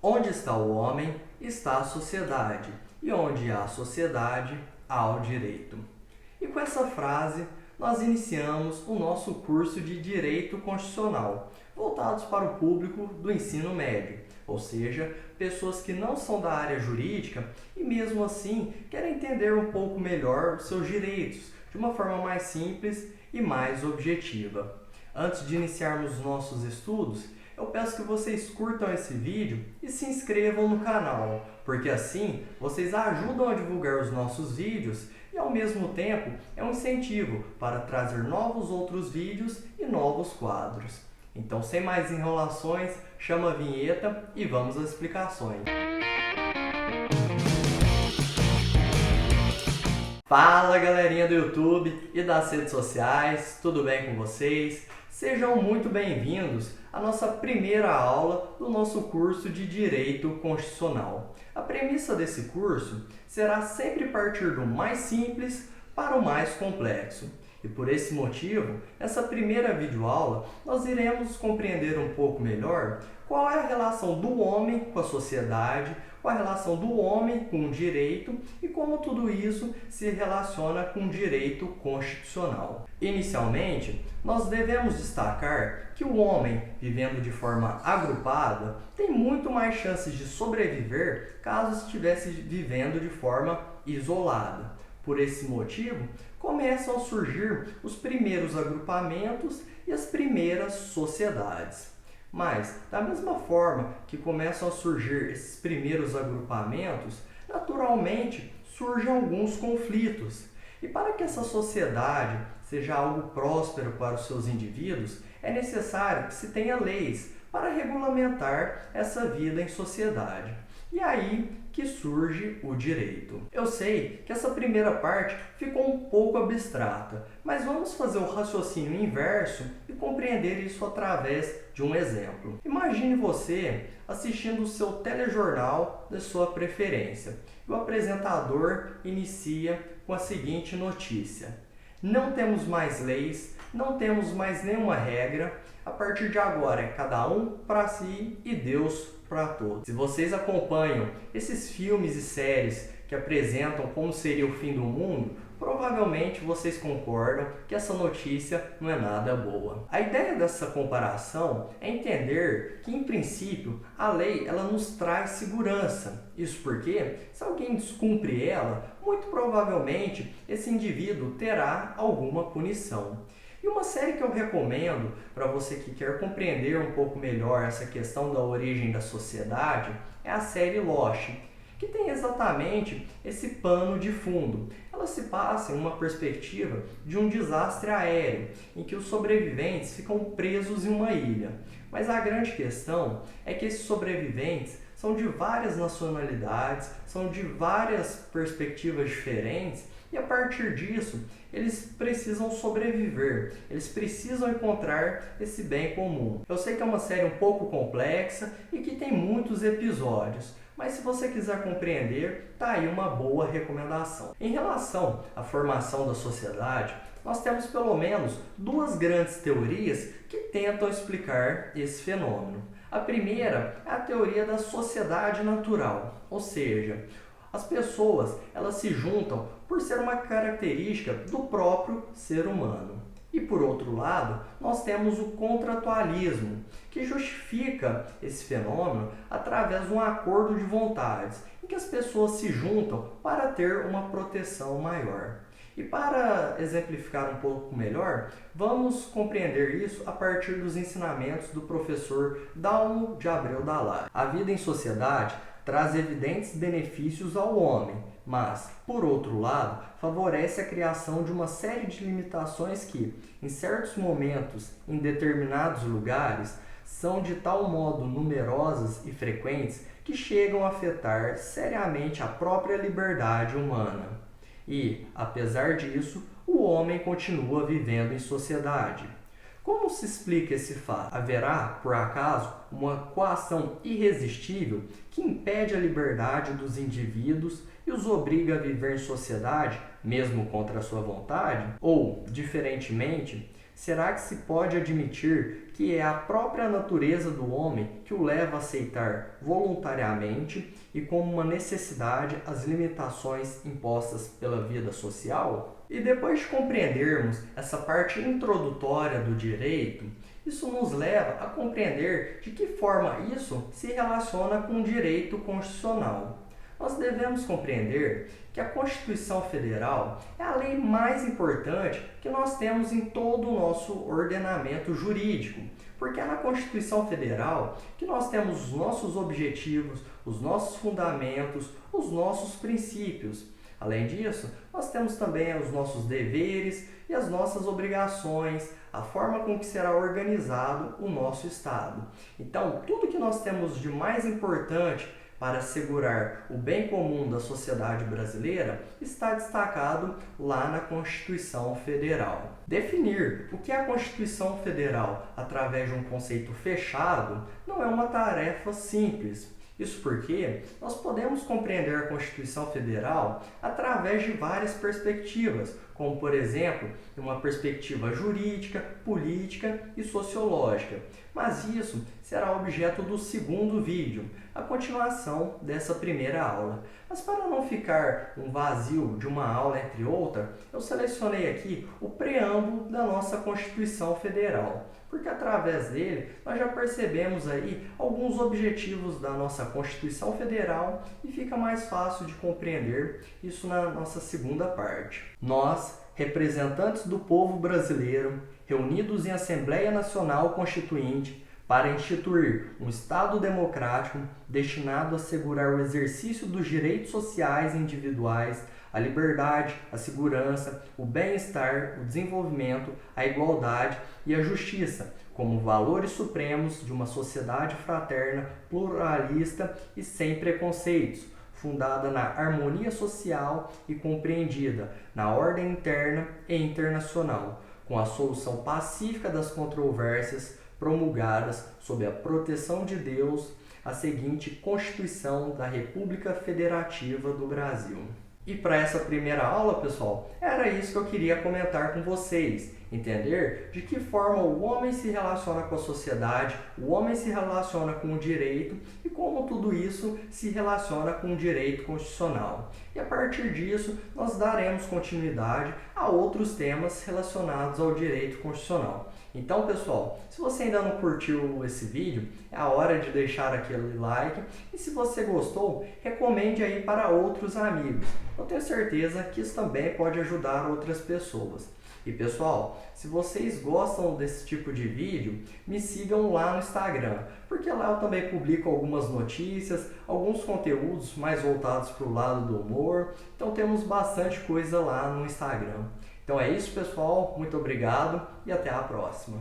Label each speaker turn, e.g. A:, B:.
A: Onde está o homem, está a sociedade, e onde há a sociedade, há o direito. E com essa frase, nós iniciamos o nosso curso de Direito Constitucional, voltados para o público do ensino médio, ou seja, pessoas que não são da área jurídica e mesmo assim querem entender um pouco melhor os seus direitos, de uma forma mais simples e mais objetiva. Antes de iniciarmos os nossos estudos, eu peço que vocês curtam esse vídeo e se inscrevam no canal, porque assim vocês ajudam a divulgar os nossos vídeos e ao mesmo tempo é um incentivo para trazer novos outros vídeos e novos quadros. Então, sem mais enrolações, chama a vinheta e vamos às explicações. Fala galerinha do YouTube e das redes sociais, tudo bem com vocês? Sejam muito bem-vindos à nossa primeira aula do nosso curso de Direito Constitucional. A premissa desse curso será sempre partir do mais simples para o mais complexo. E por esse motivo, nessa primeira videoaula, nós iremos compreender um pouco melhor qual é a relação do homem com a sociedade, qual a relação do homem com o direito e como tudo isso se relaciona com o direito constitucional. Inicialmente, nós devemos destacar que o homem, vivendo de forma agrupada, tem muito mais chances de sobreviver caso estivesse vivendo de forma isolada. Por esse motivo, começam a surgir os primeiros agrupamentos e as primeiras sociedades. Mas, da mesma forma que começam a surgir esses primeiros agrupamentos, naturalmente surgem alguns conflitos. E para que essa sociedade seja algo próspero para os seus indivíduos, é necessário que se tenha leis para regulamentar essa vida em sociedade. E aí que surge o direito. Eu sei que essa primeira parte ficou um pouco abstrata, mas vamos fazer o raciocínio inverso e compreender isso através de um exemplo. Imagine você assistindo o seu telejornal da sua preferência. O apresentador inicia com a seguinte notícia: não temos mais leis, não temos mais nenhuma regra, a partir de agora é cada um para si e Deus para todos. Se vocês acompanham esses filmes e séries que apresentam como seria o fim do mundo, provavelmente vocês concordam que essa notícia não é nada boa. A ideia dessa comparação é entender que, em princípio, a lei ela nos traz segurança. Isso porque, se alguém descumpre ela, muito provavelmente esse indivíduo terá alguma punição. E uma série que eu recomendo para você que quer compreender um pouco melhor essa questão da origem da sociedade é a série Lost, que tem exatamente esse pano de fundo. Ela se passa em uma perspectiva de um desastre aéreo, em que os sobreviventes ficam presos em uma ilha. Mas a grande questão é que esses sobreviventes são de várias nacionalidades, são de várias perspectivas diferentes, e a partir disso, eles precisam sobreviver, eles precisam encontrar esse bem comum. Eu sei que é uma série um pouco complexa e que tem muitos episódios, mas se você quiser compreender, tá aí uma boa recomendação. Em relação à formação da sociedade, nós temos pelo menos duas grandes teorias que tentam explicar esse fenômeno. A primeira é a teoria da sociedade natural, ou seja, as pessoas elas se juntam por ser uma característica do próprio ser humano. E por outro lado, nós temos o contratualismo, que justifica esse fenômeno através de um acordo de vontades, em que as pessoas se juntam para ter uma proteção maior. E para exemplificar um pouco melhor, vamos compreender isso a partir dos ensinamentos do professor Dalmo de Abreu Dalari. A vida em sociedade traz evidentes benefícios ao homem, mas, por outro lado, favorece a criação de uma série de limitações que, em certos momentos, em determinados lugares, são de tal modo numerosas e frequentes que chegam a afetar seriamente a própria liberdade humana. E, apesar disso, o homem continua vivendo em sociedade. Como se explica esse fato? Haverá, por acaso, uma coação irresistível que impede a liberdade dos indivíduos e os obriga a viver em sociedade, mesmo contra a sua vontade? Ou, diferentemente, Será que se pode admitir que é a própria natureza do homem que o leva a aceitar voluntariamente e como uma necessidade as limitações impostas pela vida social? E depois de compreendermos essa parte introdutória do direito, isso nos leva a compreender de que forma isso se relaciona com o direito constitucional. Nós devemos compreender que a Constituição Federal é a lei mais importante que nós temos em todo o nosso ordenamento jurídico, porque é na Constituição Federal que nós temos os nossos objetivos, os nossos fundamentos, os nossos princípios. Além disso, nós temos também os nossos deveres e as nossas obrigações, a forma com que será organizado o nosso Estado. Então, tudo que nós temos de mais importante para assegurar o bem comum da sociedade brasileira está destacado lá na Constituição Federal. Definir o que é a Constituição Federal através de um conceito fechado não é uma tarefa simples. Isso porque nós podemos compreender a Constituição Federal através de várias perspectivas, como, por exemplo, uma perspectiva jurídica, política e sociológica. Mas isso será objeto do segundo vídeo, a continuação dessa primeira aula. Mas para não ficar um vazio de uma aula entre outra, eu selecionei aqui o preâmbulo da nossa Constituição Federal, porque através dele nós já percebemos aí alguns objetivos da nossa Constituição Federal e fica mais fácil de compreender isso na nossa segunda parte. Nós, representantes do povo brasileiro, reunidos em Assembleia Nacional Constituinte, para instituir um Estado democrático destinado a assegurar o exercício dos direitos sociais individuais, a liberdade, a segurança, o bem-estar, o desenvolvimento, a igualdade e a justiça, como valores supremos de uma sociedade fraterna, pluralista e sem preconceitos, fundada na harmonia social e compreendida na ordem interna e internacional, com a solução pacífica das controvérsias promulgadas sob a proteção de Deus, a seguinte Constituição da República Federativa do Brasil. E para essa primeira aula, pessoal, era isso que eu queria comentar com vocês. Entender de que forma o homem se relaciona com a sociedade, o homem se relaciona com o direito e como tudo isso se relaciona com o direito constitucional. E a partir disso, nós daremos continuidade a outros temas relacionados ao direito constitucional. Então, pessoal, se você ainda não curtiu esse vídeo, é a hora de deixar aquele like e se você gostou, recomende aí para outros amigos. Eu tenho certeza que isso também pode ajudar outras pessoas. E pessoal, se vocês gostam desse tipo de vídeo, me sigam lá no Instagram, porque lá eu também publico algumas notícias, alguns conteúdos mais voltados para o lado do humor, então temos bastante coisa lá no Instagram. Então é isso, pessoal, muito obrigado e até a próxima.